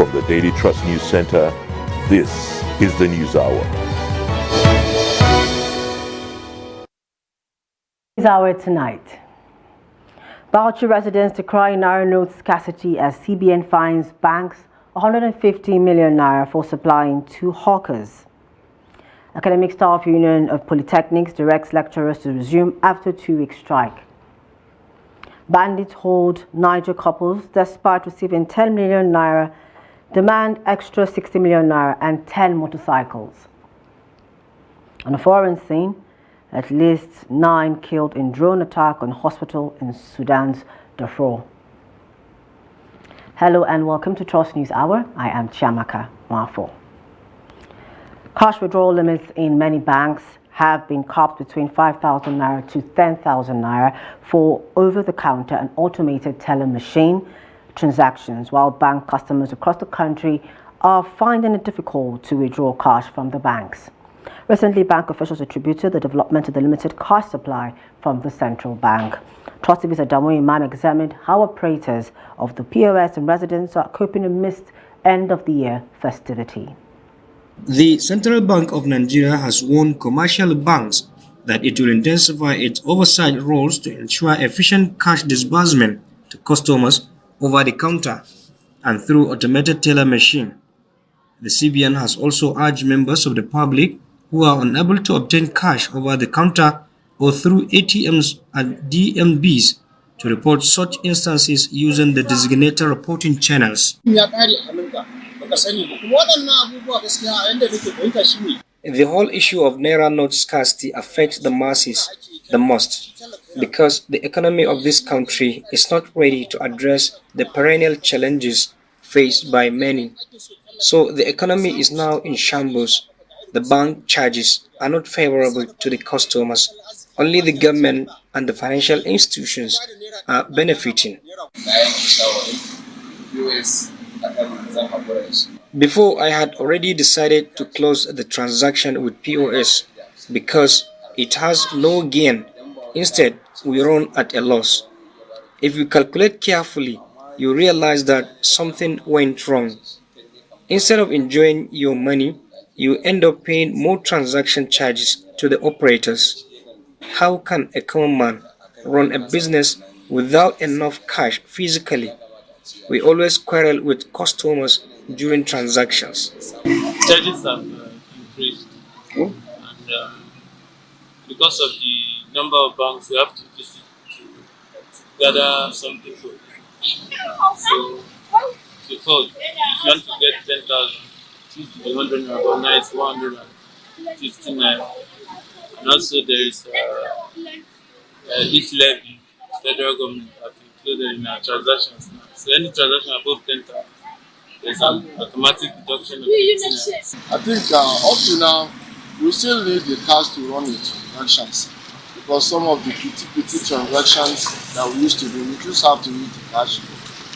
From the Daily Trust News Center, this is the News Hour. News Hour tonight. Bauchi residents decry naira note scarcity as CBN fines banks 150 million naira for supplying to hawkers. Academic Staff Union of Polytechnics directs lecturers to resume after 2-week strike. Bandits hold Niger couples despite receiving 10 million naira, demand extra 60 million naira and 10 motorcycles. On a foreign scene, at least 9 killed in drone attack on hospital in Sudan's Darfur. Hello and welcome to Trust News Hour. I am Chiamaka Mwafo. Cash withdrawal limits in many banks have been capped between 5,000 naira to 10,000 naira for over-the-counter and automated teller machine transactions, while bank customers across the country are finding it difficult to withdraw cash from the banks. Recently, bank officials attributed the development to the limited cash supply from the central bank. Trust TV's Adamu Imam examined how operators of the POS and residents are coping amidst end-of-the-year festivity. The Central Bank of Nigeria has warned commercial banks that it will intensify its oversight roles to ensure efficient cash disbursement to customers over the counter and through automated teller machine. The CBN has also urged members of the public who are unable to obtain cash over the counter or through ATMs and DMBs to report such instances using the designated reporting channels. The whole issue of naira note scarcity affects the masses the most because the economy of this country is not ready to address the perennial challenges faced by many. So the economy is now in shambles. The bank charges are not favorable to the customers. Only the government and the financial institutions are benefiting. Before, I had already decided to close the transaction with POS because it has no gain. Instead, we run at a loss. If you calculate carefully, you realize that something went wrong. Instead of enjoying your money, you end up paying more transaction charges to the operators. How can a common man run a business without enough cash physically? We always quarrel with customers during transactions. Charges have increased, and because of the number of banks we have to visit to gather some people. So, before, if you want to get 10,000, it used to be 100 naira, but now it's 150 naira. And also there is this levy, federal government have included in our transactions now. So any transaction above 10,000, there's an automatic deduction of 15 naira. I think up to now, we still need the cash to run the transactions because some of the petty transactions that we used to do, we just have to use the cash.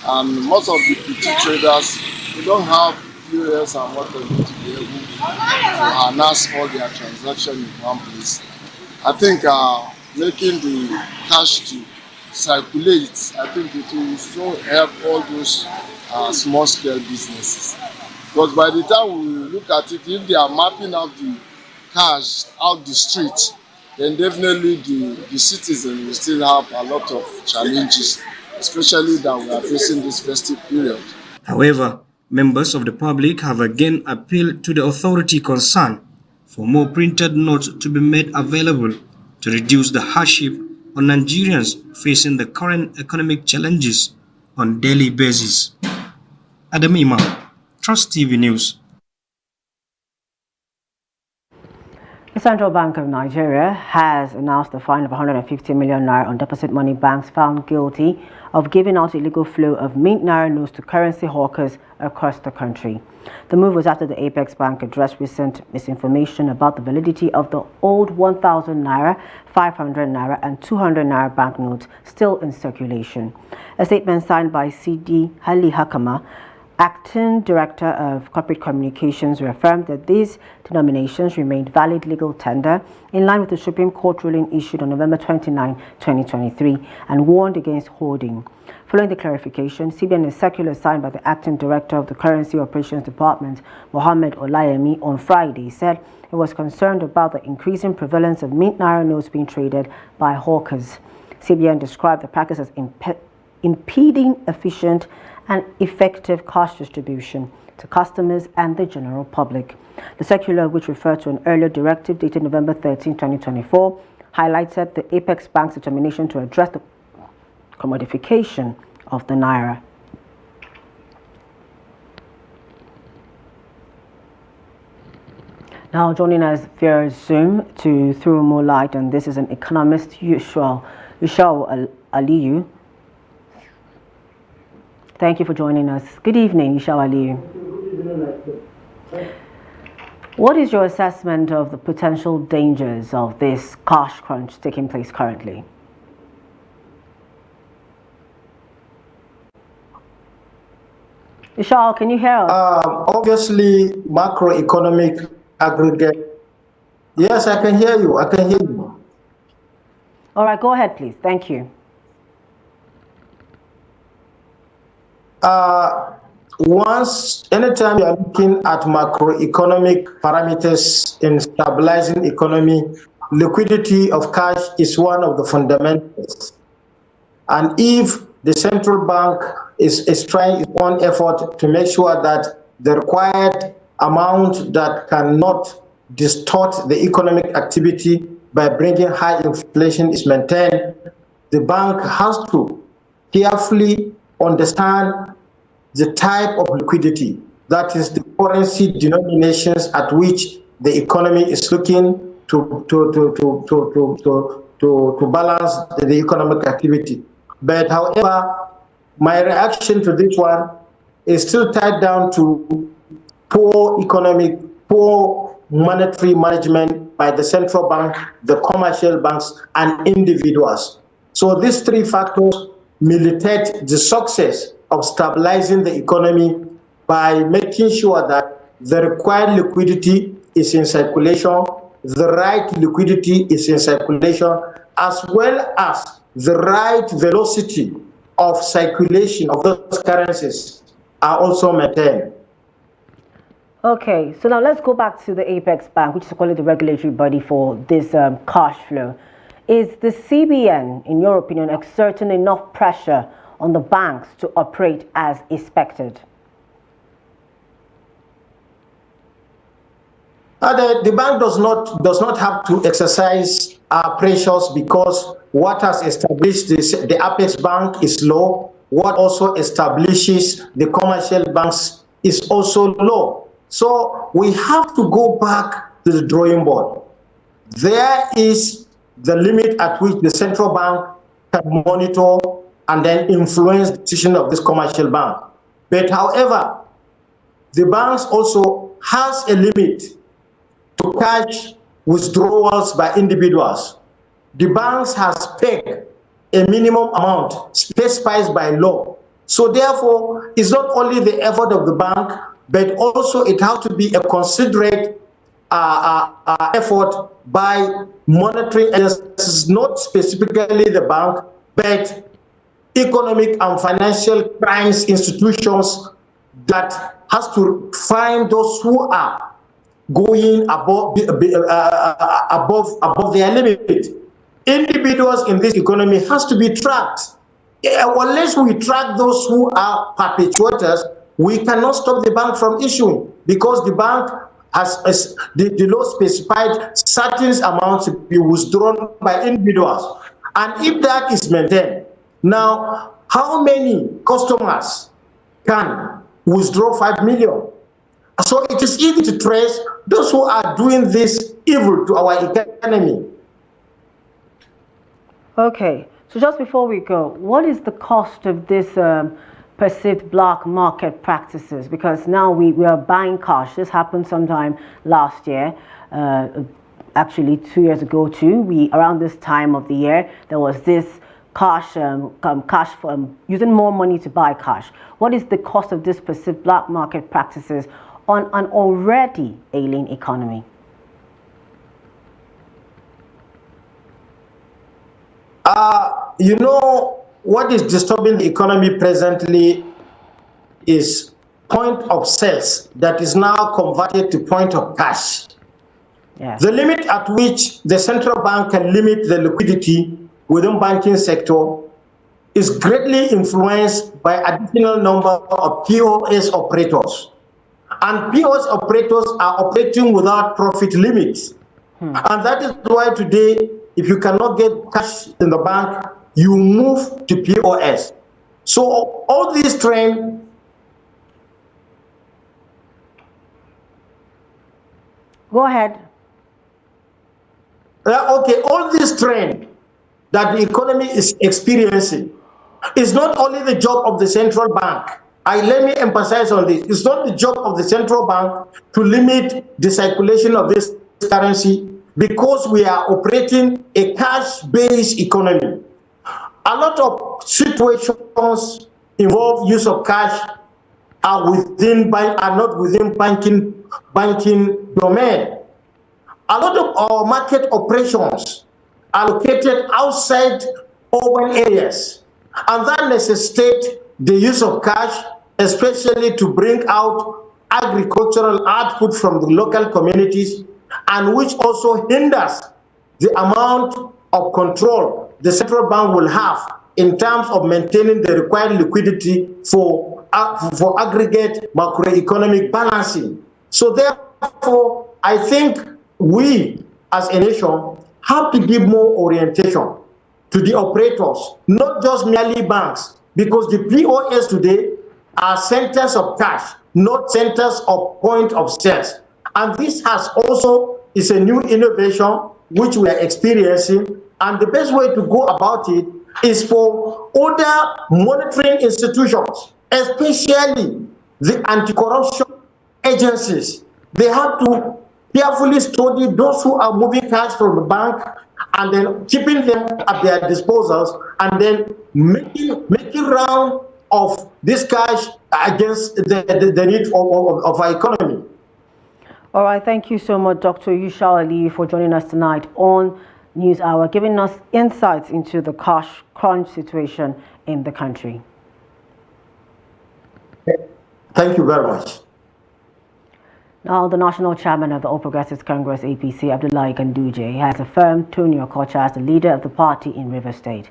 And most of the petty traders, they don't have POS and what they need to be able to announce all their transactions in one place. I think making the cash to circulate, I think it will so help all those small-scale businesses. Because by the time we look at it, if they are mapping out the cash out the street, then definitely the citizens will still have a lot of challenges, especially that we are facing this festive period. However, members of the public have again appealed to the authority concerned for more printed notes to be made available to reduce the hardship on Nigerians facing the current economic challenges on daily basis. Adam Imam, Trust TV News. The Central Bank of Nigeria has announced a fine of 150 million naira on deposit money banks found guilty of giving out illegal flow of mint naira notes to currency hawkers across the country. The move was after the Apex Bank addressed recent misinformation about the validity of the old 1,000 naira, 500 naira and 200 naira banknotes still in circulation. A statement signed by CD Hali Hakama, Acting Director of Corporate Communications reaffirmed that these denominations remained valid legal tender in line with the Supreme Court ruling issued on November 29, 2023, and warned against hoarding. Following the clarification, CBN, a circular signed by the Acting Director of the Currency Operations Department, Mohammed Olayemi, on Friday, said it was concerned about the increasing prevalence of mint naira notes being traded by hawkers. CBN described the practice as impeding efficient and effective cash distribution to customers and the general public. The circular, which referred to an earlier directive dated November 13, 2024, highlighted the Apex Bank's determination to address the commodification of the naira. Now joining us via Zoom to throw more light on this is an economist, Yushau Aliyu. Thank you for joining us. Good evening, Yushau Aliyu. What is your assessment of the potential dangers of this cash crunch taking place currently? Yushau, can you hear us? Obviously, macroeconomic aggregate. Yes, I can hear you. I can hear you. All right, go ahead, please. Thank you. Anytime you are looking at macroeconomic parameters in stabilizing economy, liquidity of cash is one of the fundamentals. And if the central bank is trying its own effort to make sure that the required amount that cannot distort the economic activity by bringing high inflation is maintained, the bank has to carefully understand the type of liquidity, that is the currency denominations at which the economy is looking to balance the economic activity. But however, my reaction to this one is still tied down to poor monetary management by the central bank, the commercial banks, and individuals. So these three factors militate the success of stabilizing the economy by making sure that the required liquidity is in circulation, the right liquidity is in circulation, as well as the right velocity of circulation of those currencies are also maintained. Okay, so now let's go back to the Apex Bank, which is called the regulatory body for this cash flow. Is the CBN, in your opinion, exerting enough pressure on the banks to operate as expected? The bank does not have to exercise pressures, because what has established the Apex Bank is low. What also establishes the commercial banks is also low. So we have to go back to the drawing board. There is the limit at which the central bank can monitor and then influence the decision of this commercial bank. But however, the banks also has a limit to cash withdrawals by individuals. The banks has pegged a minimum amount specified by law. So therefore, it's not only the effort of the bank, but also it has to be a considerate effort by monetary agencies, not specifically the bank, but economic and financial crimes institutions that has to find those who are going above their limit. Individuals in this economy has to be tracked. Unless we track those who are perpetrators, we cannot stop the bank from issuing, because the bank has the law specified certain amounts to be withdrawn by individuals. And if that is maintained, now how many customers can withdraw 5 million? So it is easy to trace those who are doing this evil to our economy. Okay, so just before we go, what is the cost of this perceived black market practices? Because now we are buying cash. This happened sometime last year, actually 2 years ago too. Around this time of the year, there was this using more money to buy cash. What is the cost of this perceived black market practices on an already ailing economy? You know, what is disturbing the economy presently is point of sales that is now converted to point of cash. Yes. The limit at which the central bank can limit the liquidity within banking sector is greatly influenced by additional number of POS operators. And POS operators are operating without profit limits. And that is why today, if you cannot get cash in the bank, you move to POS. So all these trends. Go ahead. Okay, all this trend that the economy is experiencing is not only the job of the central bank. Let me emphasize on this. It's not the job of the central bank to limit the circulation of this currency because we are operating a cash-based economy. A lot of situations involve use of cash are not within banking domain. A lot of our market operations are located outside urban areas, and that necessitates the use of cash, especially to bring out agricultural output from the local communities, and which also hinders the amount of control the central bank will have in terms of maintaining the required liquidity for aggregate macroeconomic balancing. So therefore, I think we as a nation have to give more orientation to the operators, not just merely banks, because the POS today are centers of cash, not centers of point of sales. And this has also is a new innovation which we are experiencing. And the best way to go about it is for other monitoring institutions, especially the anti-corruption agencies. They have to carefully study those who are moving cash from the bank and then keeping them at their disposals and then making round of this cash against the need of our economy. All right, thank you so much, Dr. Yushau Ali, for joining us tonight on News Hour, giving us insights into the cash crunch situation in the country. Thank you very much. Now, the national chairman of the All Progressives Congress, APC, Abdullahi Ganduje, has affirmed Tony Okocha as the leader of the party in Rivers State.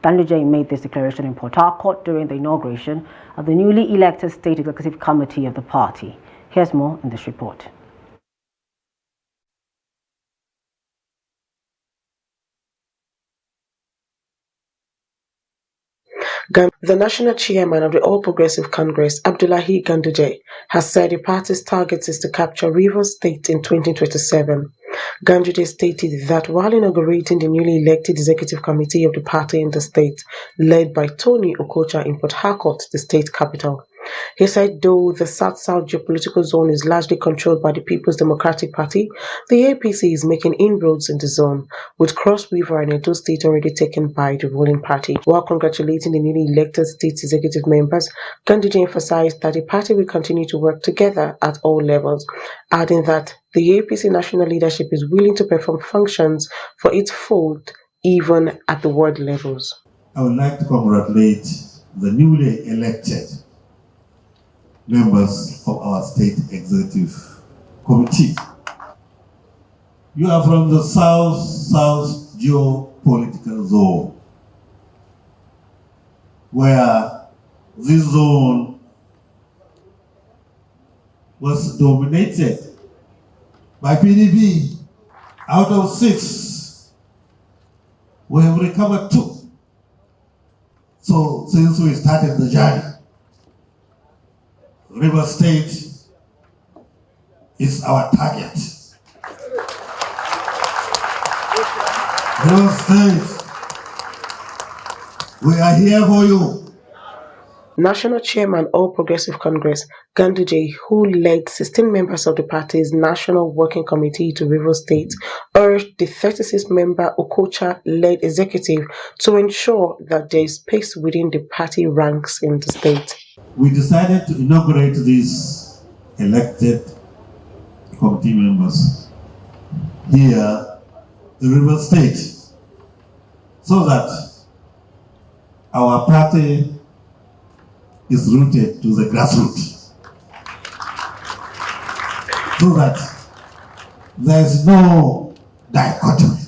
Ganduje made this declaration in Port Harcourt during the inauguration of the newly elected State Executive Committee of the party. Here's more in this report. The national chairman of the All Progressive Congress, Abdullahi Ganduje, has said the party's target is to capture Rivers State in 2027. Ganduje stated that while inaugurating the newly elected executive committee of the party in the state, led by Tony Okocha in Port Harcourt, the state capital, he said though the South-South geopolitical zone is largely controlled by the People's Democratic Party, the APC is making inroads in the zone, with Cross River and Edo State already taken by the ruling party. While congratulating the newly elected state executive members, Ganduje emphasized that the party will continue to work together at all levels, adding that the APC national leadership is willing to perform functions for its fold even at the ward levels. I would like to congratulate the newly elected members of our State Executive Committee. You are from the South-South geopolitical zone, where this zone was dominated by PDP. Out of 6, we have recovered 2. So since we started the journey, River State is our target. River State, we are here for you. National Chairman All Progressive Congress, Ganduje, who led 16 members of the party's National Working Committee to Rivers State, urged the 36-member Okocha-led executive to ensure that there is space within the party ranks in the state. We decided to inaugurate these elected committee members here in Rivers State so that our party is rooted to the grassroots, so that there is no dichotomy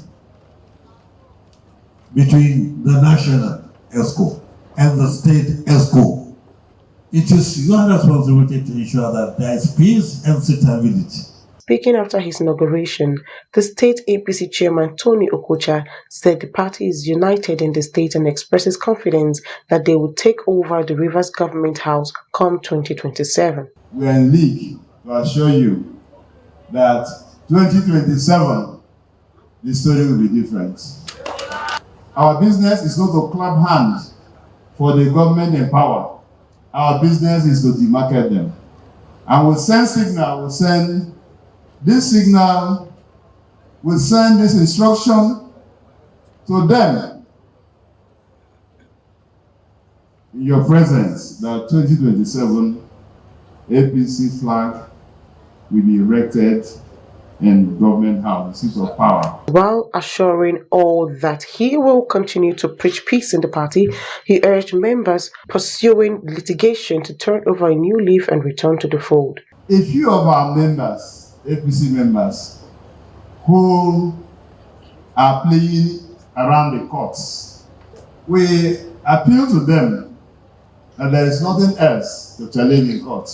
between the national ESCO and the state ESCO. It is your responsibility to ensure that there is peace and stability. Speaking after his inauguration, the state APC chairman Tony Okocha said the party is united in the state and expresses confidence that they will take over the Rivers Government House come 2027. We are in league to assure you that 2027, the story will be different. Our business is not to clap hands for the government in power. Our business is to demarket them. And we'll send signal, we'll send this signal, will send this instruction to them in your presence that 2027 APC flag will be erected in government house, the seat of power. While assuring all that he will continue to preach peace in the party, he urged members pursuing litigation to turn over a new leaf and return to the fold. A few of our members, APC members, who are playing around the courts, we appeal to them that there is nothing else to challenge in court.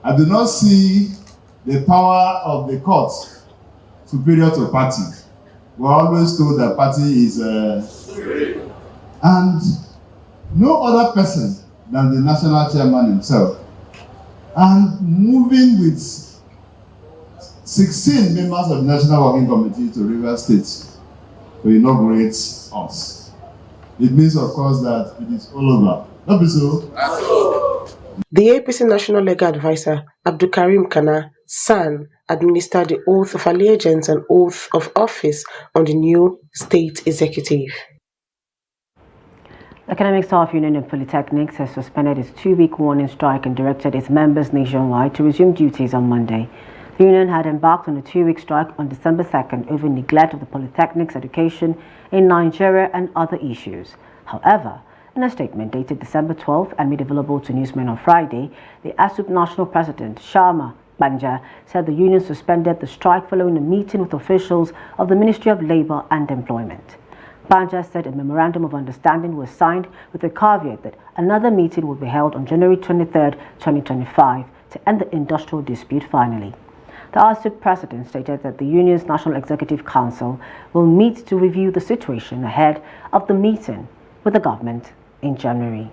I do not see the power of the court superior to party. We're always told that party is and no other person than the national chairman himself. And moving with 16 members of the National Working Committee to Rivers State to inaugurate us. It means, of course, that it is all over. Not be so. The APC National Legal Advisor, Abdul Karim Kana San, administered the oath of allegiance and oath of office on the new state executive. Academic Staff Union of Polytechnics has suspended its 2-week warning strike and directed its members nationwide to resume duties on Monday. The union had embarked on a 2-week strike on December 2nd over neglect of the Polytechnics education in Nigeria and other issues. However, in a statement dated December 12th and made available to newsmen on Friday, the ASUP National President, Sharma Banja, said the union suspended the strike following a meeting with officials of the Ministry of Labour and Employment. Banja said a memorandum of understanding was signed with the caveat that another meeting will be held on January 23, 2025 to end the industrial dispute finally. The ASUP president stated that the union's National Executive Council will meet to review the situation ahead of the meeting with the government in January.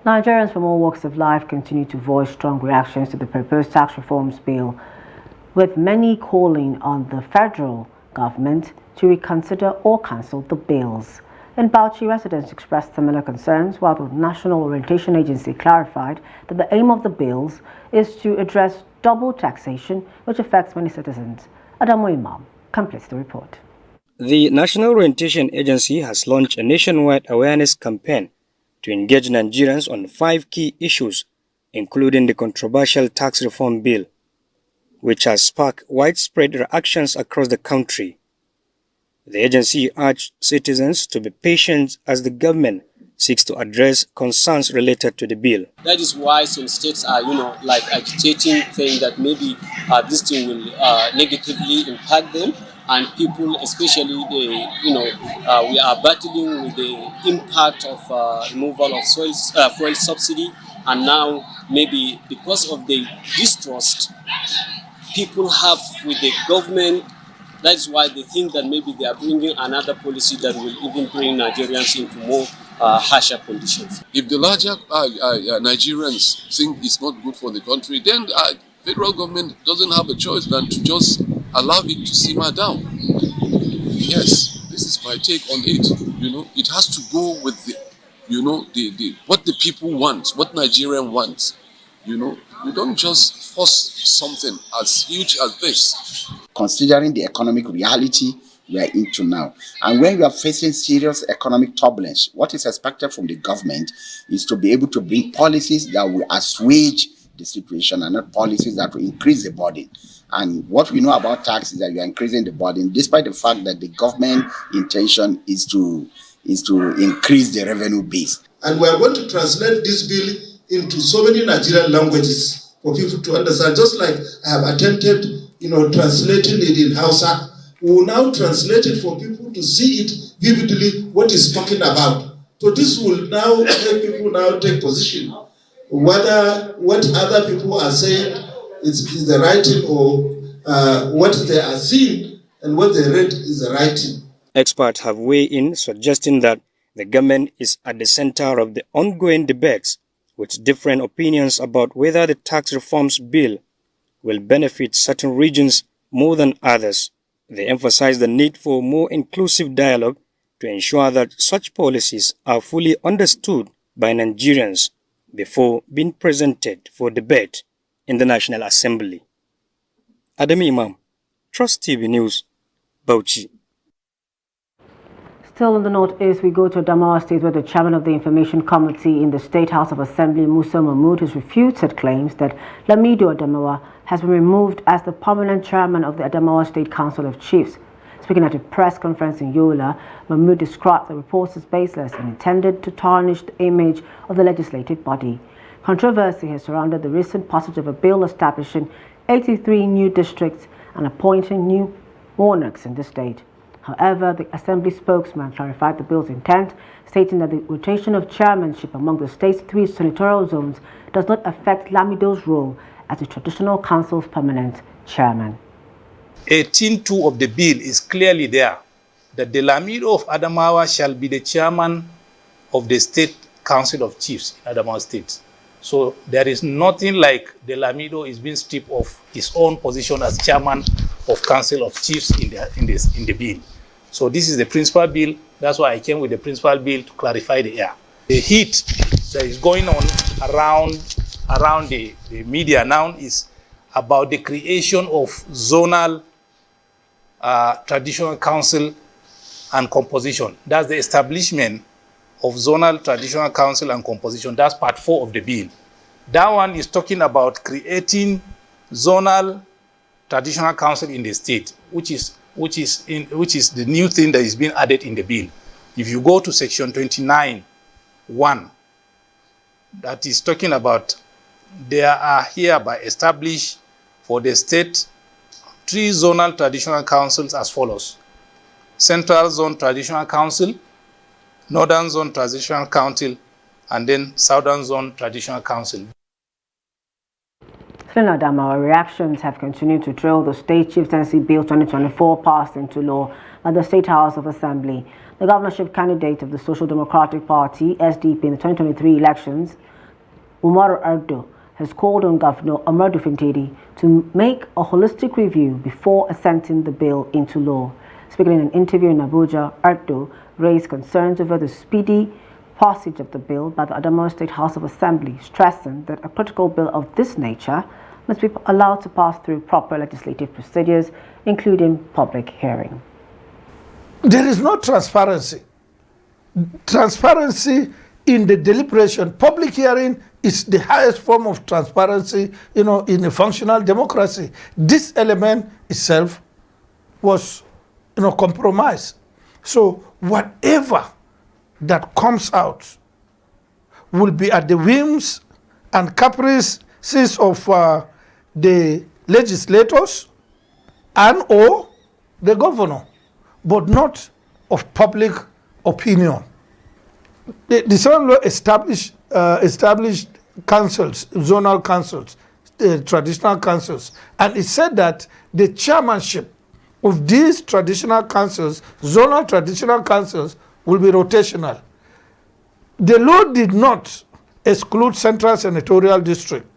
Nigerians from all walks of life continue to voice strong reactions to the proposed tax reforms bill, with many calling on the federal government to reconsider or cancel the bills. In Bauchi, residents expressed similar concerns, while the National Orientation Agency clarified that the aim of the bills is to address double taxation, which affects many citizens. Adamu Imam completes the report. The National Orientation Agency has launched a nationwide awareness campaign to engage Nigerians on 5 key issues, including the controversial tax reform bill, which has sparked widespread reactions across the country. The agency urged citizens to be patient as the government seeks to address concerns related to the bill. That is why some states are, agitating, saying that maybe this thing will negatively impact them, and people, especially we are battling with the impact of removal of fuel subsidy, and now maybe because of the distrust people have with the government. That's why they think that maybe they are bringing another policy that will even bring Nigerians into more harsher conditions. If the larger Nigerians think it's not good for the country, then the federal government doesn't have a choice than to just allow it to simmer down. Yes, this is my take on it. it has to go with the what the people want, what Nigerian wants. You don't just force something as huge as this. Considering the economic reality we are into now, and when we are facing serious economic turbulence, what is expected from the government is to be able to bring policies that will assuage the situation and not policies that will increase the burden. And what we know about tax is that you are increasing the burden, despite the fact that the government intention is to increase the revenue base. And we are going to translate this bill into so many Nigerian languages for people to understand. Just like I have attempted, translating it in Hausa, we will now translate it for people to see it vividly what it's talking about. So this will now help people now take position whether what other people are saying is the writing or what they are seeing and what they read is the writing. Experts have weighed in, suggesting that the government is at the center of the ongoing debates, with different opinions about whether the tax reforms bill will benefit certain regions more than others. They emphasize the need for more inclusive dialogue to ensure that such policies are fully understood by Nigerians before being presented for debate in the National Assembly. Adam Imam, Trust TV News, Bauchi. Still in the northeast, we go to Adamawa State, where the chairman of the Information Committee in the State House of Assembly, Musa Mahmood, has refuted claims that Lamido Adamawa has been removed as the permanent chairman of the Adamawa State Council of Chiefs. Speaking at a press conference in Yola, Mahmood described the reports as baseless and intended to tarnish the image of the legislative body. Controversy has surrounded the recent passage of a bill establishing 83 new districts and appointing new monarchs in the state. However, the Assembly spokesman clarified the bill's intent, stating that the rotation of chairmanship among the state's 3 senatorial zones does not affect Lamido's role as the Traditional Council's permanent chairman. 18.2 of the bill is clearly there, that the Lamido of Adamawa shall be the chairman of the State Council of Chiefs in Adamawa State. So there is nothing like the Lamido is being stripped of his own position as chairman of Council of Chiefs in the bill. So this is the principal bill. That's why I came with the principal bill to clarify the air. The heat that is going on around the media now is about the creation of zonal traditional council and composition. That's the establishment of zonal traditional council and composition. That's part 4 of the bill. That one is talking about creating zonal traditional council in the state, which is the new thing that is being added in the bill. If you go to section 29(1), that is talking about there are hereby established for the state 3 zonal traditional councils as follows: Central Zone Traditional Council, Northern Zone Traditional Council, and then Southern Zone Traditional Council. Still in Adamawa, reactions have continued to trail the State Chieftaincy Bill 2024 passed into law by the State House of Assembly. The governorship candidate of the Social Democratic Party, SDP, in the 2023 elections, Umaru Ardo, has called on Governor Amadou Fintiri to make a holistic review before assenting the bill into law. Speaking in an interview in Abuja, Ardo raised concerns over the speedy passage of the bill by the Adamawa State House of Assembly, stressing that a critical bill of this nature must be allowed to pass through proper legislative procedures, including public hearing. There is no transparency. Transparency in the deliberation. Public hearing is the highest form of transparency, in a functional democracy. This element itself was, compromised. So whatever that comes out will be at the whims and caprices of the legislators and or the governor, but not of public opinion. The Son Law established councils, zonal councils, traditional councils, and it said that the chairmanship of these traditional councils, zonal traditional councils, will be rotational. The law did not exclude Central Senatorial District.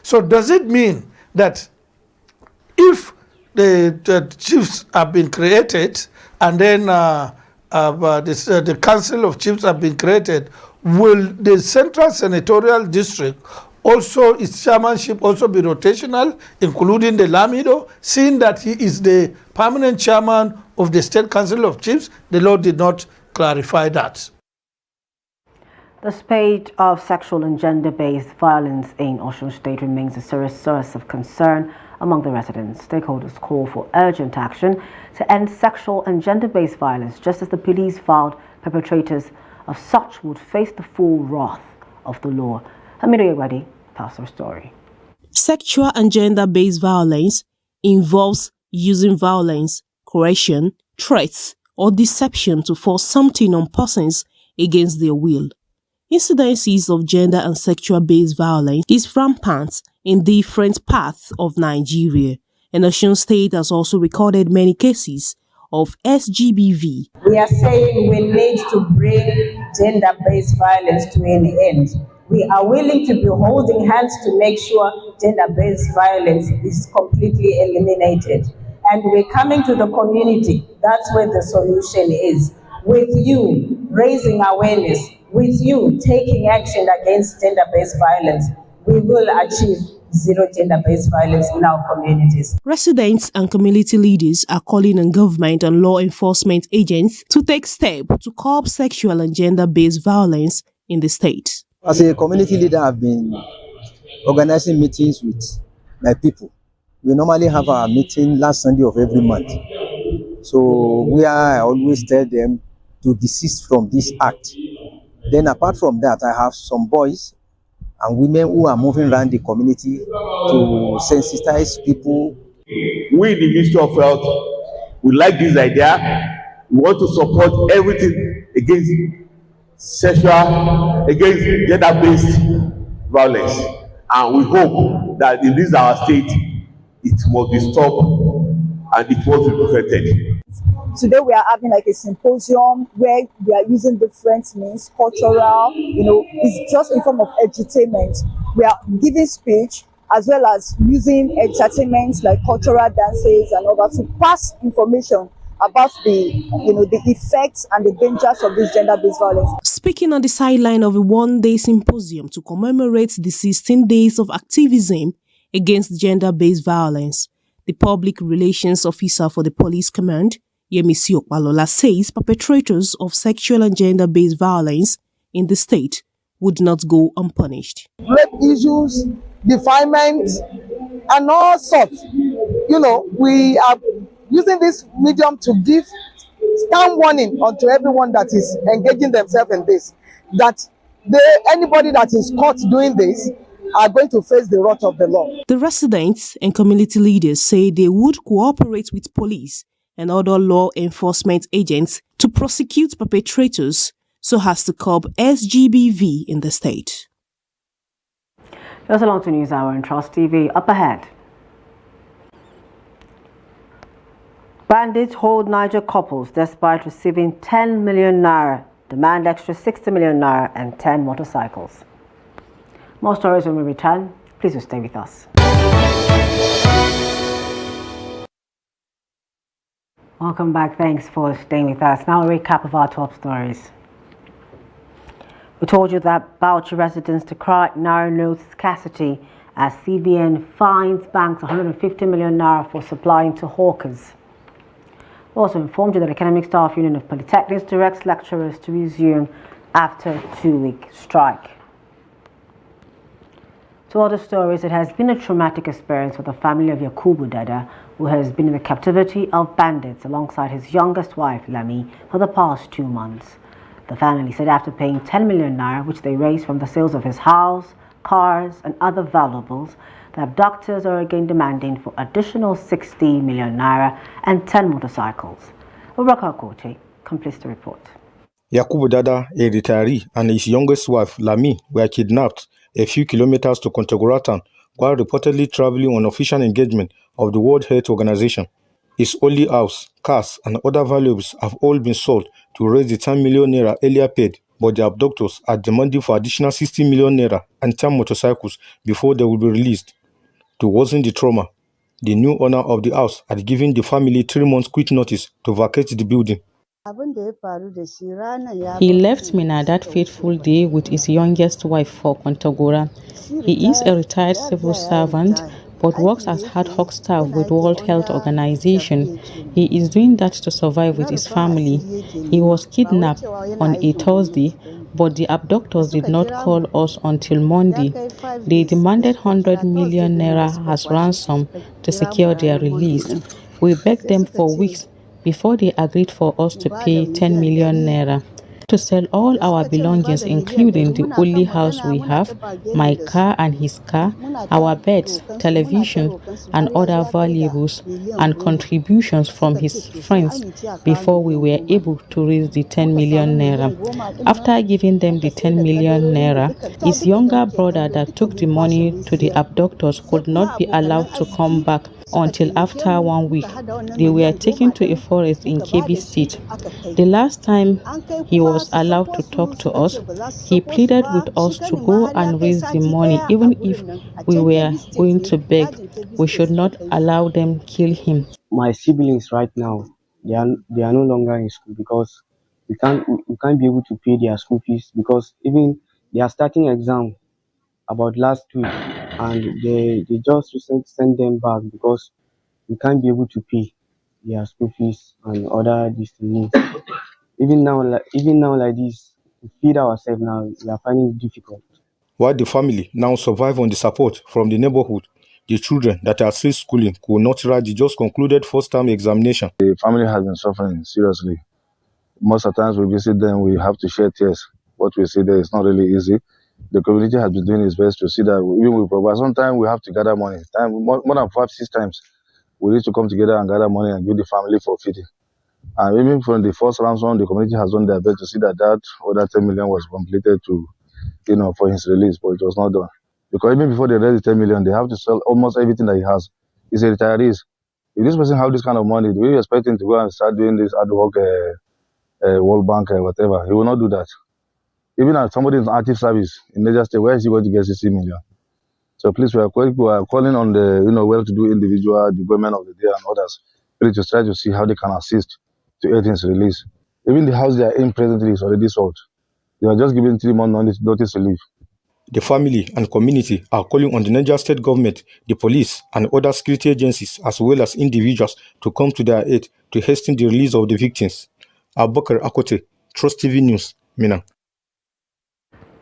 So does it mean that if the chiefs have been created and then the Council of Chiefs have been created, will the Central Senatorial District also, its chairmanship also be rotational, including the Lamido, seeing that he is the permanent chairman of the State Council of Chiefs? The law did not clarify that. The spate of sexual and gender-based violence in Osun State remains a serious source of concern among the residents. Stakeholders call for urgent action to end sexual and gender-based violence, just as the police vowed perpetrators of such would face the full wrath of the law. Hamidu Yewadi tells our story. Sexual and gender-based violence involves using violence, coercion, threats, or deception to force something on persons against their will. Incidences of gender and sexual-based violence is rampant in different parts of Nigeria, and Osun State has also recorded many cases of SGBV. We are saying we need to bring gender-based violence to an end. We are willing to be holding hands to make sure gender-based violence is completely eliminated. And we're coming to the community. That's where the solution is. With you raising awareness, with you taking action against gender-based violence, we will achieve zero gender-based violence in our communities. Residents and community leaders are calling on government and law enforcement agents to take steps to curb sexual and gender-based violence in the state. As a community leader, I've been organizing meetings with my people. We normally have our meeting last Sunday of every month. So where I always tell them to desist from this act. Then apart from that, I have some boys and women who are moving around the community to sensitize people. We in the Ministry of Health, we like this idea. We want to support everything against against gender-based violence. And we hope that in this our state, it must be stopped and it must be prevented. Today we are having like a symposium where we are using different means, cultural, it's just in form of entertainment. We are giving speech as well as using entertainment like cultural dances and all that to pass information about the effects and the dangers of this gender-based violence. Speaking on the sideline of a one-day symposium to commemorate the 16 days of activism against gender-based violence, the public relations officer for the police command, Yemisi Okpalola, says perpetrators of sexual and gender-based violence in the state would not go unpunished. Rape issues, defilement, and all sorts. We are using this medium to give stern warning onto everyone that is engaging themselves in this, that anybody that is caught doing this are going to face the wrath of the law. The residents and community leaders say they would cooperate with police and other law enforcement agents to prosecute perpetrators so as to curb SGBV in the state. Just along to News Hour and Trust TV. Up ahead. Bandits hold Niger couples despite receiving 10 million naira, demand extra 60 million naira and 10 motorcycles. More stories when we return. Please stay with us. Welcome back. Thanks for staying with us. Now a recap of our top stories. We told you that Bauchi residents decry naira notes scarcity as CBN fines banks 150 million naira for supplying to hawkers. We also informed you that the Economic Staff Union of Polytechnics directs lecturers to resume after a 2-week strike. To other stories, it has been a traumatic experience for the family of Yakubu Dada, who has been in the captivity of bandits alongside his youngest wife, Lami, for the past 2 months. The family said after paying 10 million naira, which they raised from the sales of his house, cars, and other valuables, the abductors are again demanding for additional 60 million naira and 10 motorcycles. Uraka Kote completes the report. Yakubu Dada, a retiree, and his youngest wife, Lami, were kidnapped a few kilometers to Kontagoratan while reportedly traveling on official engagement of the World Health Organization. His only house, cars, and other valuables have all been sold to raise the 10 million naira earlier paid, but the abductors are demanding for additional 60 million naira and 10 motorcycles before they will be released. To worsen the trauma, the new owner of the house had given the family 3 months quick notice to vacate the building. He left Mina that fateful day with his youngest wife for Kontagora. He is a retired civil servant but works as ad hoc staff with World Health Organization. He is doing that to survive with his family. He was kidnapped on a Thursday, but the abductors did not call us until Monday. They demanded 100 million naira as ransom to secure their release. We begged them for weeks before they agreed for us to pay 10 million naira to sell all our belongings, including the only house we have, my car and his car, our beds, television, and other valuables, and contributions from his friends before we were able to raise the 10 million naira. After giving them the 10 million naira, his younger brother that took the money to the abductors could not be allowed to come back until after 1 week. They were taken to a forest in Kebbi State. The last time he was allowed to talk to us, he pleaded with us to go and raise the money even if we were going to beg. We should not allow them kill him. My siblings right now, they are no longer in school because we can't be able to pay their school fees because even they are starting exam about last week and they just recently sent them back because we can't be able to pay their school fees and other these things. Even now like this, to feed ourselves now, we are finding it difficult. While the family now survive on the support from the neighborhood, the children that are still schooling could not write the just concluded first-term examination. The family has been suffering seriously. Most of the times we visit them, we have to shed tears. What we see there is not really easy. The community has been doing its best to see that even we provide. Sometimes we have to gather money. More than 5-6 times, we need to come together and gather money and give the family for feeding. And even from the first ransom, the community has done their best to see that other 10 million was completed for his release, but it was not done. Because even before they raise the 10 million, they have to sell almost everything that he has. He's a retiree. If this person have this kind of money, do you expect him to go and start doing this ad hoc World Bank whatever? He will not do that. Even as somebody in active service in Niger State, where is he going to get 60 million? So please, we are calling on the well-to-do individual, the government of the day and others, really to try to see how they can assist to aid his release. Even the house they are in presently is already sold. They are just given 3 months notice to leave. The family and community are calling on the Niger State government, the police, and other security agencies, as well as individuals, to come to their aid to hasten the release of the victims. Abubakar Akote, Trust TV News, Mina.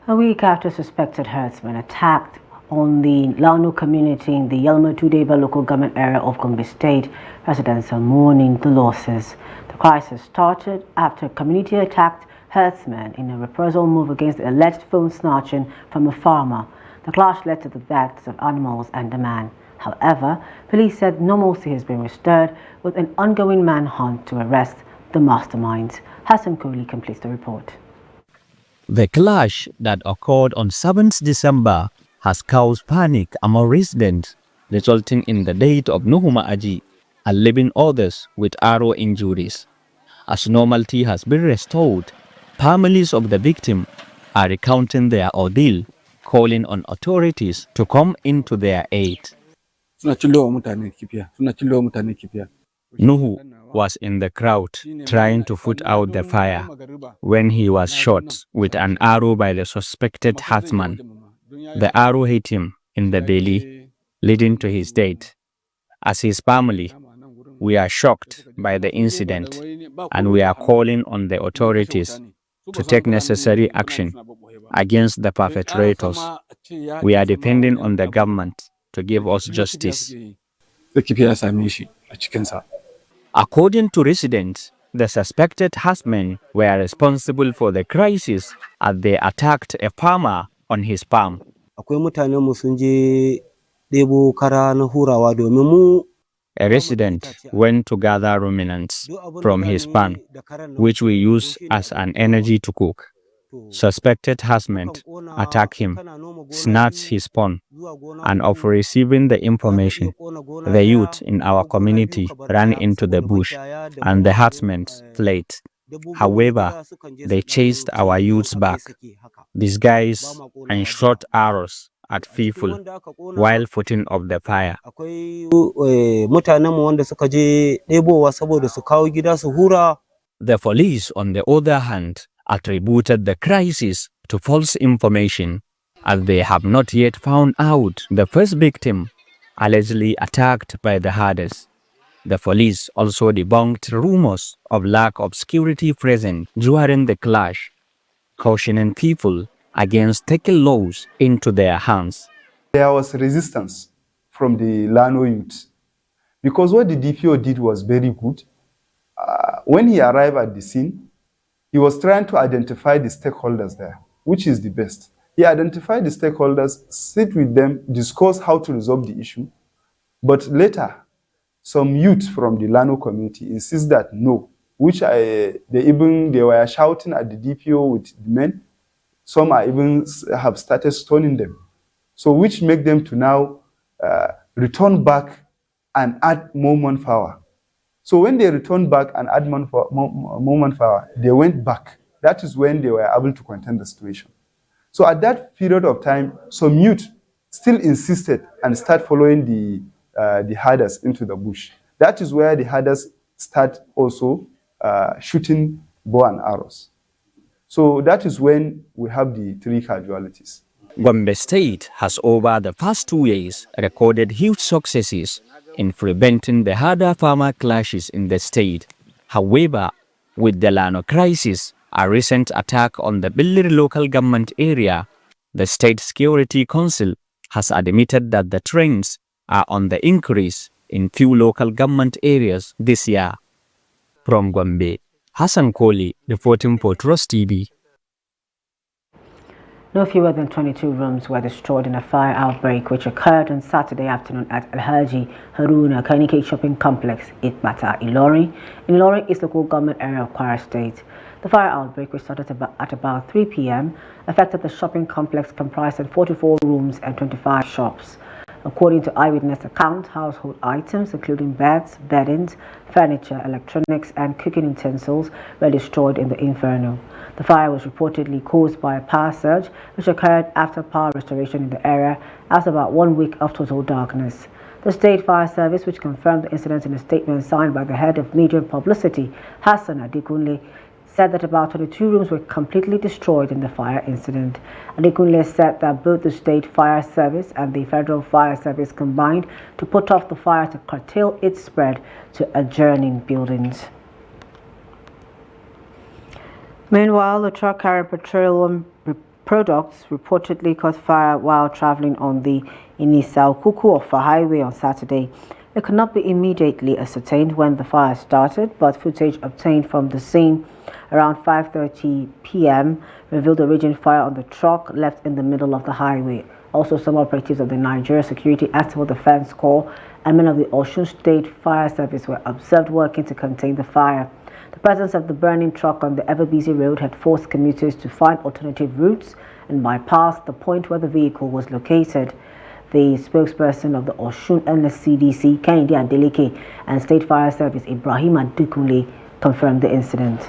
A week after suspected herdsmen attacked on the Lano community in the Yelma Tudeba local government area of Gombe State, residents are mourning the losses. The crisis started after a community attacked herdsmen in a reprisal move against the alleged phone snatching from a farmer. The clash led to the deaths of animals and a man. However, police said normalcy has been restored with an ongoing manhunt to arrest the masterminds. Hassan Kohli completes the report. The clash that occurred on 7th December has caused panic among residents, resulting in the death of Nuhuma Aji and leaving others with arrow injuries. As normality has been restored, families of the victim are recounting their ordeal, calling on authorities to come into their aid. Nuhu was in the crowd trying to put out the fire when he was shot with an arrow by the suspected herdsman. The arrow hit him in the belly, leading to his death. As his family, we are shocked by the incident and we are calling on the authorities to take necessary action against the perpetrators. We are depending on the government to give us justice. According to residents, the suspected herdsmen were responsible for the crisis as they attacked a farmer on his farm. A resident went to gather ruminants from his farm, which we use as an energy to cook. Suspected herdsmen attacked him, snatched his phone, and after receiving the information, the youth in our community ran into the bush and the herdsmen fled. However, they chased our youths back, disguised and shot arrows at people while putting up the fire. The police, on the other hand, attributed the crisis to false information, as they have not yet found out the first victim allegedly attacked by the herders. The police also debunked rumors of lack of security present during the clash, cautioning people against taking laws into their hands. There was resistance from the Lano youth because what the DPO did was very good. When he arrived at the scene, he was trying to identify the stakeholders there, which is the best. He identified the stakeholders, sit with them, discuss how to resolve the issue. But later, some youth from the Lano community insist that no, which they were shouting at the DPO with the men. Some are even have started stoning them. So which make them to now return back and add more manpower. So when they returned back and add more manpower, they went back. That is when they were able to contain the situation. So at that period of time, some youth still insisted and start following the herders into the bush. That is where the herders start also shooting bow and arrows. So that is when we have the 3 casualties. Gombe State has over the past 2 years recorded huge successes in preventing the herder-farmer clashes in the state. However, with the Lano crisis, a recent attack on the Billiri local government area, the State Security Council has admitted that the trends are on the increase in few local government areas this year. From Gombe, Hassan Koli reporting for Trust TV. No fewer than 22 rooms were destroyed in a fire outbreak which occurred on Saturday afternoon at Alhaji Haruna Kanike Shopping Complex, Itbata, Ilorin, in Ilorin East Local Government Area of Kwara State. The fire outbreak, which started at about 3 p.m., affected the shopping complex comprising 44 rooms and 25 shops. According to eyewitness accounts, household items including beds, beddings, furniture, electronics, and cooking utensils were destroyed in the inferno. The fire was reportedly caused by a power surge, which occurred after power restoration in the area after about 1 week of total darkness. The State Fire Service, which confirmed the incident in a statement signed by the head of media and publicity, Hassan Adikunle, said that about 22 rooms were completely destroyed in the fire incident. Adikunle said that both the State Fire Service and the Federal Fire Service combined to put off the fire to curtail its spread to adjoining buildings. Meanwhile, a truck carrying petroleum products reportedly caught fire while traveling on the Inisa-Okuku-Ofa highway on Saturday. It could not be immediately ascertained when the fire started, but footage obtained from the scene around 5:30 p.m. revealed a raging fire on the truck left in the middle of the highway. Also, some operatives of the Nigeria Security and Civil Defense Corps and men of the Osun State Fire Service were observed working to contain the fire. The presence of the burning truck on the ever-busy road had forced commuters to find alternative routes and bypass the point where the vehicle was located. The spokesperson of the Osun NSCDC, Kehinde Adeleke, and State Fire Service, Ibrahim Adikunle, confirmed the incident.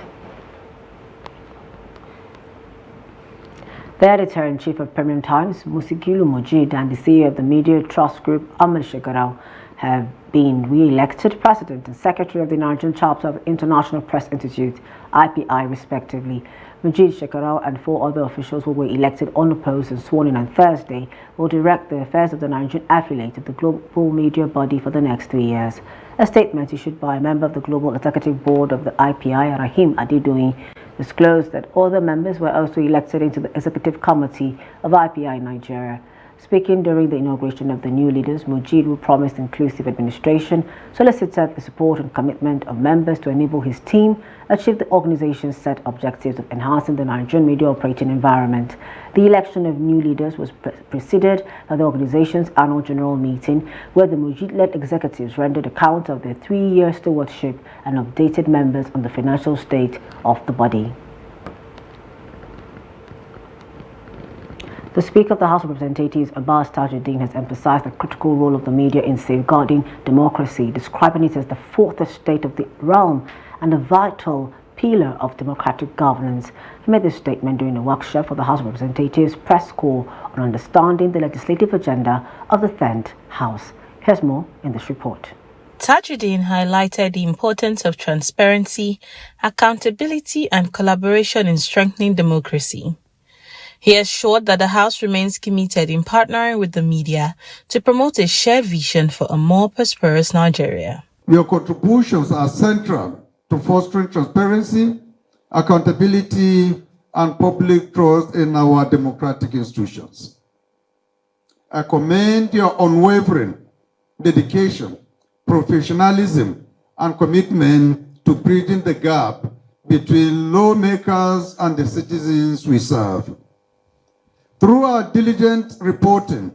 The editor-in-chief of Premium Times, Musikilu Mojid, and the CEO of the Media Trust Group, Ahmed Shekarau, have been re-elected President and Secretary of the Nigerian chapter of the International Press Institute, IPI, respectively. Mujid Shekarau and 4 other officials who were elected unopposed and sworn in on Thursday will direct the affairs of the Nigerian affiliate of the global media body for the next 3 years. A statement issued by a member of the Global Executive Board of the IPI, Rahim Adedoyin, disclosed that other members were also elected into the Executive Committee of IPI Nigeria. Speaking during the inauguration of the new leaders, Mujid, who promised inclusive administration, solicited the support and commitment of members to enable his team achieve the organization's set objectives of enhancing the Nigerian media operating environment. The election of new leaders was preceded by the organization's annual general meeting, where the Mujid-led executives rendered account of their 3-year stewardship and updated members on the financial state of the body. The Speaker of the House of Representatives, Abbas Tajuddin, has emphasized the critical role of the media in safeguarding democracy, describing it as the fourth estate of the realm and a vital pillar of democratic governance. He made this statement during a workshop for the House of Representatives Press Corps on understanding the legislative agenda of the 10th House. Here's more in this report. Tajuddin highlighted the importance of transparency, accountability, and collaboration in strengthening democracy. He assured that the House remains committed in partnering with the media to promote a shared vision for a more prosperous Nigeria. Your contributions are central to fostering transparency, accountability, and public trust in our democratic institutions. I commend your unwavering dedication, professionalism, and commitment to bridging the gap between lawmakers and the citizens we serve. Through our diligent reporting,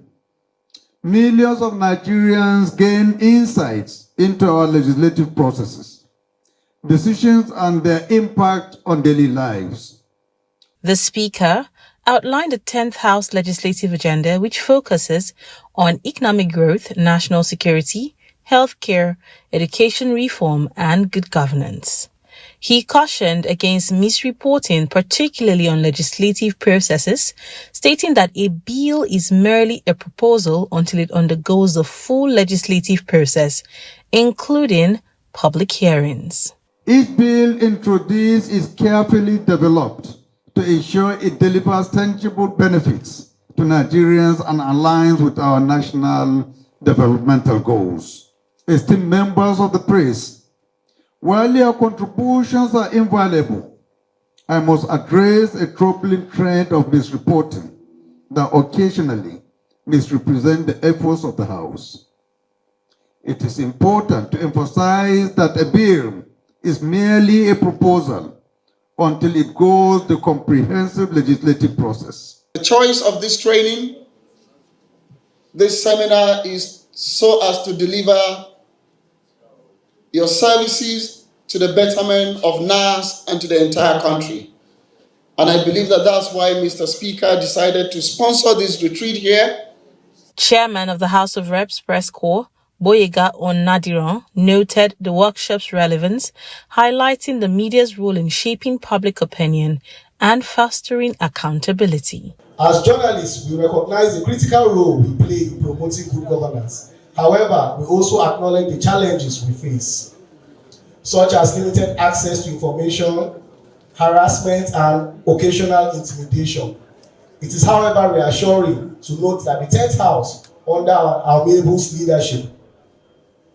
millions of Nigerians gain insights into our legislative processes, decisions, and their impact on daily lives. The Speaker outlined the 10th House legislative agenda, which focuses on economic growth, national security, healthcare, education reform, and good governance. He cautioned against misreporting, particularly on legislative processes, stating that a bill is merely a proposal until it undergoes the full legislative process, including public hearings. Each bill introduced is carefully developed to ensure it delivers tangible benefits to Nigerians and aligns with our national developmental goals. Esteemed members of the press, while your contributions are invaluable, I must address a troubling trend of misreporting that occasionally misrepresent the efforts of the House. It is important to emphasize that a bill is merely a proposal until it goes the comprehensive legislative process. The choice of this training, this seminar, is so as to deliver your services to the betterment of NAS and to the entire country. And I believe that that's why Mr. Speaker decided to sponsor this retreat here. Chairman of the House of Reps Press Corps, Boyega Onadiran, noted the workshop's relevance, highlighting the media's role in shaping public opinion and fostering accountability. As journalists, we recognize the critical role we play in promoting good governance. However, we also acknowledge the challenges we face, such as limited access to information, harassment, and occasional intimidation. It is, however, reassuring to note that the 10th House, under our Amable's leadership,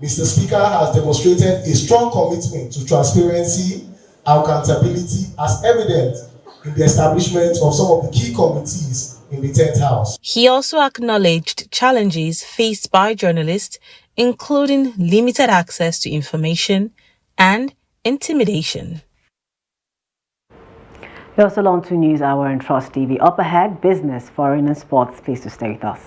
Mr. Speaker, has demonstrated a strong commitment to transparency and accountability, as evident in the establishment of some of the key committees in the 10th House. He also acknowledged challenges faced by journalists, including limited access to information and intimidation. You're still on to News Hour and Trust TV. Up ahead, business, foreign and sports. Please to stay with us.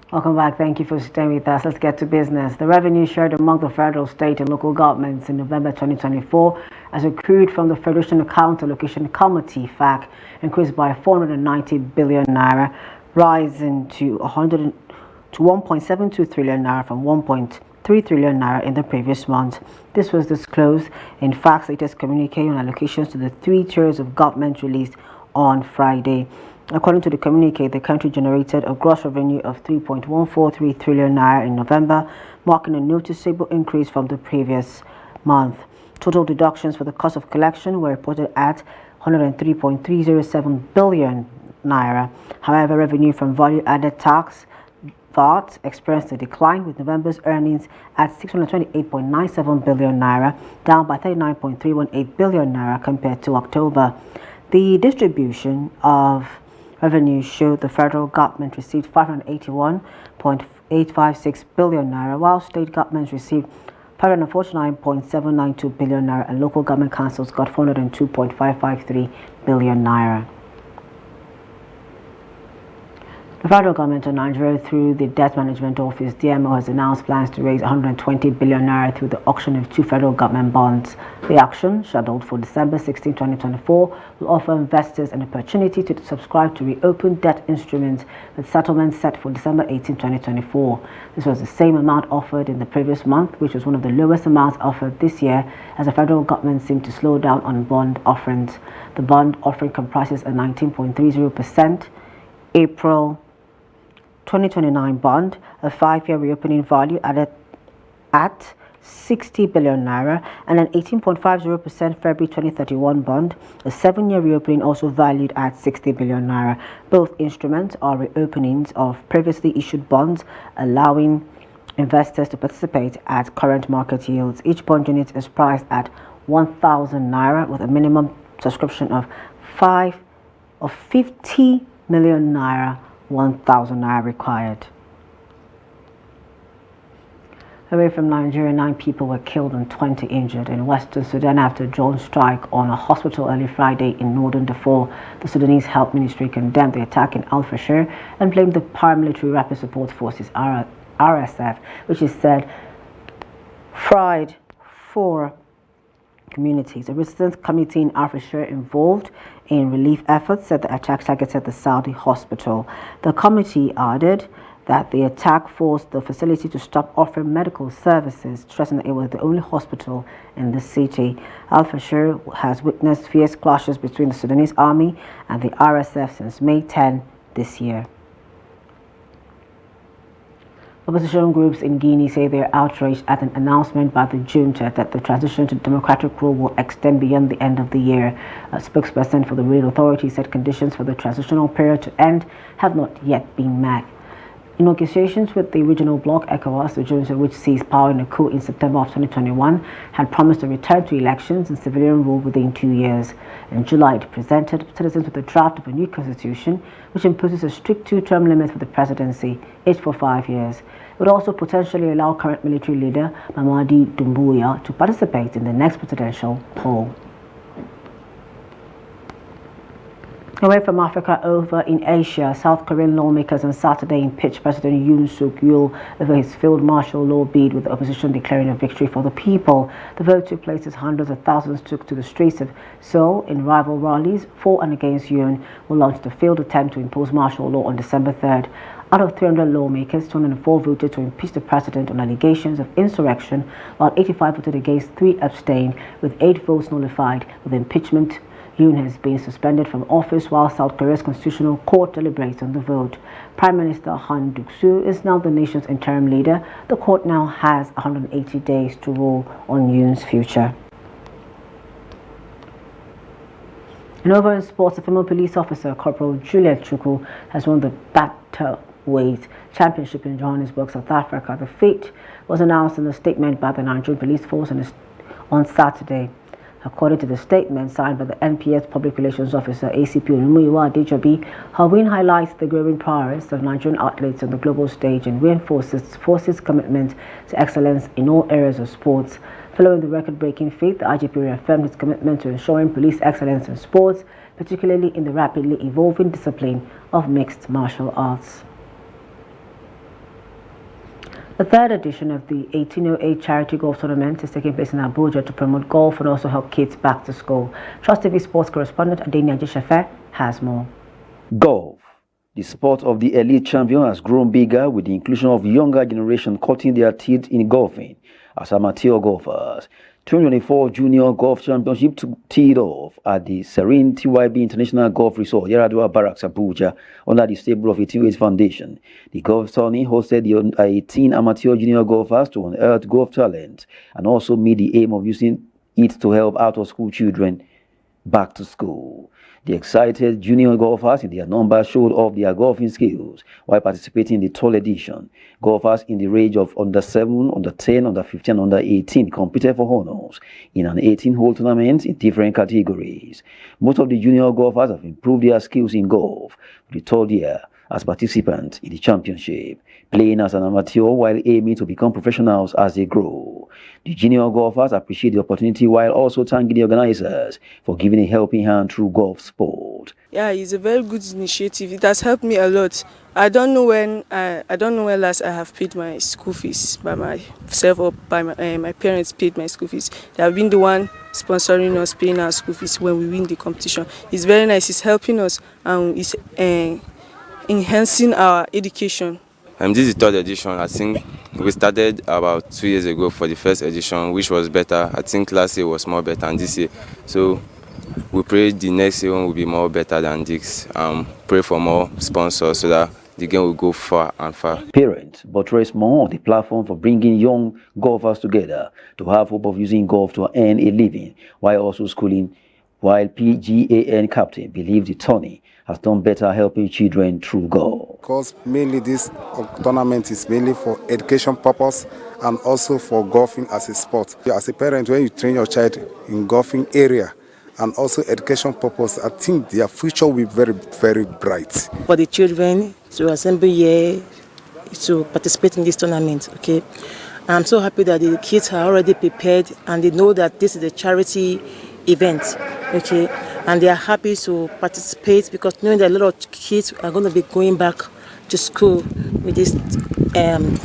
Welcome back. Thank you for staying with us. Let's get to business. The revenue shared among the federal, state, and local governments in November 2024, as accrued from the Federation Account Allocation Committee (FAC), increased by 490 billion naira, rising to 1.72 trillion naira from 1.36 3 trillion naira in the previous month. This was disclosed in FACT's latest communique on allocations to the 3 tiers of government released on Friday. According to the communique, the country generated a gross revenue of 3.143 trillion naira in November, marking a noticeable increase from the previous month. Total deductions for the cost of collection were reported at 103.307 billion naira. However, revenue from value-added tax VAT experienced a decline, with November's earnings at 628.97 billion naira, down by 39.318 billion naira compared to October. The distribution of revenue showed the federal government received 581.856 billion naira, while state governments received 549.792 billion naira, and local government councils got 402.553 billion naira. The federal government of Nigeria, through the Debt Management Office (DMO), has announced plans to raise 120 billion naira through the auction of 2 federal government bonds. The auction, scheduled for December 16, 2024, will offer investors an opportunity to subscribe to reopened debt instruments with settlements set for December 18, 2024. This was the same amount offered in the previous month, which was one of the lowest amounts offered this year, as the federal government seemed to slow down on bond offerings. The bond offering comprises a 19.30% April 2029 bond, a 5-year reopening value at 60 billion naira, and an 18.50% February 2031 bond, a 7-year reopening also valued at 60 billion naira. Both instruments are reopenings of previously issued bonds, allowing investors to participate at current market yields. Each bond unit is priced at 1,000 naira, with a minimum subscription of 50 million naira, 1,000 naira required. Away from Nigeria, 9 people were killed and 20 injured in Western Sudan after a drone strike on a hospital early Friday in northern Darfur. The Sudanese Health Ministry condemned the attack in Al Fashir and blamed the paramilitary Rapid Support Forces (RSF), which is said fried 4 communities. A residents committee in Al Fashir involved in relief efforts said the attack targeted the Saudi hospital. The committee added that the attack forced the facility to stop offering medical services, stressing that it was the only hospital in the city. Al Fashir has witnessed fierce clashes between the Sudanese army and the RSF since May 10 this year. Opposition groups in Guinea say they are outraged at an announcement by the junta that the transition to democratic rule will extend beyond the end of the year. A spokesperson for the ruling authority said conditions for the transitional period to end have not yet been met. In negotiations with the regional bloc ECOWAS, the junta, which seized power in a coup in September of 2021, had promised a return to elections and civilian rule within 2 years. In July, it presented citizens with a draft of a new constitution, which imposes a strict 2-term limit for the presidency, each for 5 years. It would also potentially allow current military leader Mamadi Doumbouya to participate in the next presidential poll. Away from Africa, over in Asia, South Korean lawmakers on Saturday impeached President Yoon Suk-yeol over his failed martial law bid, with the opposition declaring a victory for the people. The vote took place as hundreds of thousands took to the streets of Seoul in rival rallies for and against Yoon, who launched a failed attempt to impose martial law on December 3rd. Out of 300 lawmakers, 204 voted to impeach the president on allegations of insurrection, while 85 voted against, 3 abstained, with 8 votes nullified. With impeachment, Yoon has been suspended from office while South Korea's constitutional court deliberates on the vote. Prime Minister Han Duck-soo is now the nation's interim leader. The court now has 180 days to rule on Yoon's future. And over in sports, a female police officer, Corporal Juliet Chukwu, has won the Bantamweight Championship in Johannesburg, South Africa. The feat was announced in a statement by the Nigerian Police Force on Saturday. According to the statement signed by the NPS Public Relations Officer ACP Olumuyiwa Adejobi, her win highlights the growing prowess of Nigerian athletes on the global stage and reinforces the force's commitment to excellence in all areas of sports. Following the record-breaking feat, the IGP reaffirmed its commitment to ensuring police excellence in sports, particularly in the rapidly evolving discipline of mixed martial arts. The third edition of the 1808 Charity Golf Tournament is taking place in Abuja to promote golf and also help kids back to school. Trust TV sports correspondent Adeni Ajishafe has more. Golf, The sport of the elite champion has grown bigger with the inclusion of younger generation cutting their teeth in golfing as amateur golfers. 2024 Junior Golf Championship teed off at the Serene TYB International Golf Resort, Yaradua Barracks, Abuja, under the stable of 88 Foundation. The golf tourney hosted the 18 amateur junior golfers to unearth golf talent and also meet the aim of using it to help out-of-school children back to school. The excited junior golfers in their numbers showed off their golfing skills while participating in the tall edition. Golfers in the range of under 7, under 10, under 15, and under 18 competed for honors in an 18-hole tournament in different categories. Most of the junior golfers have improved their skills in golf for the third year as participants in the championship, playing as an amateur while aiming to become professionals as they grow. The junior golfers appreciate the opportunity while also thanking the organizers for giving a helping hand through golf sport. Yeah, it's a very good initiative. It has helped me a lot. I don't know when last I have paid my school fees by myself or by my parents paid my school fees. They have been the one sponsoring us, paying our school fees when we win the competition. It's very nice. It's helping us and it's enhancing our education. This is the third edition. I think we started about 2 years ago for the first edition, which was better. I think last year was more better than this year. So we pray the next year will be more better than this. Pray for more sponsors so that the game will go far and far. Parents buttress more on the platform for bringing young golfers together to have hope of using golf to earn a living while also schooling, while PGAN captain believes the tourney has done better helping children through golf. Because mainly this tournament is mainly for education purpose and also for golfing as a sport. As a parent, when you train your child in golfing area and also education purpose, I think their future will be very, very bright. For the children to assemble here to participate in this tournament, okay? I'm so happy that the kids are already prepared and they know that this is a charity event, okay? And they are happy to participate because knowing that a lot of kids are going to be going back to school with this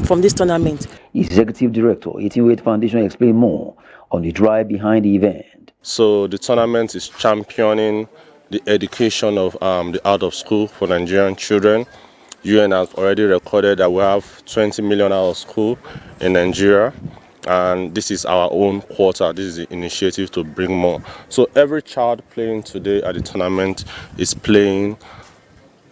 from this tournament. Executive Director, 88 Foundation, explained more on the drive behind the event. So the tournament is championing the education of the out of school for Nigerian children. UN has already recorded that we have 20 million out of school in Nigeria. And this is our own quarter. This is the initiative to bring more. So every child playing today at the tournament is playing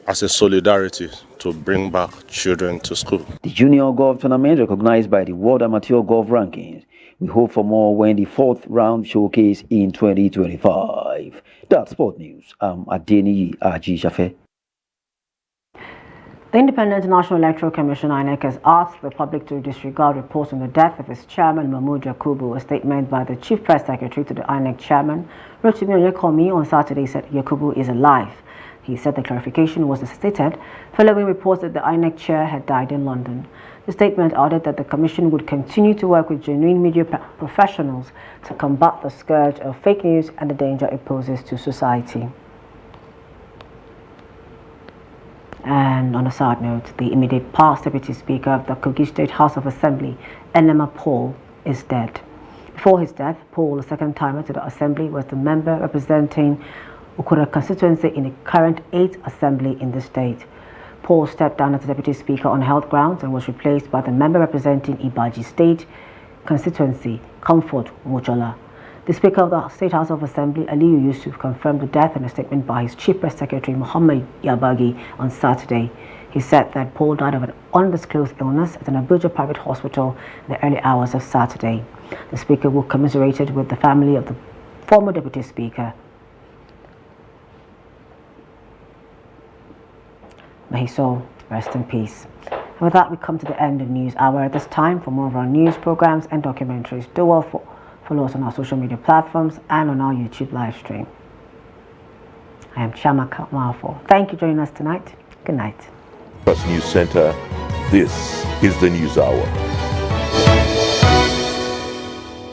as a solidarity to bring back children to school. The junior golf tournament recognized by the World Amateur Golf Rankings. We hope for more when the fourth round showcase in 2025. That's Sport News. I'm Adeniyi Ajisafe. The Independent National Electoral Commission (INEC) has asked the public to disregard reports on the death of its chairman, Mahmoud Yakubu. A statement by the Chief Press Secretary to the INEC chairman, Rotimi Oyekomi, on Saturday said Yakubu is alive. He said the clarification was necessitated following reports that the INEC chair had died in London. The statement added that the Commission would continue to work with genuine media professionals to combat the scourge of fake news and the danger it poses to society. And on a side note, the immediate past Deputy Speaker of the Kogi State House of Assembly, Enema Paul, is dead. Before his death, Paul, a second-timer to the Assembly, was the member representing Ukura constituency in the current 8th Assembly in the state. Paul stepped down as Deputy Speaker on health grounds and was replaced by the member representing Ibaji State constituency, Comfort Mojola. The Speaker of the State House of Assembly, Aliyu Yusuf, confirmed the death in a statement by his Chief Press Secretary, Muhammad Yabagi, on Saturday. He said that Paul died of an undisclosed illness at an Abuja private hospital in the early hours of Saturday. The Speaker will commiserate with the family of the former Deputy Speaker. May his soul rest in peace. And with that, we come to the end of News Hour. At this time, for more of our news programs and documentaries, do well follow us on our social media platforms and on our YouTube live stream. I am Chama Mafo. Thank you for joining us tonight. Good night. News Center. This is the News Hour.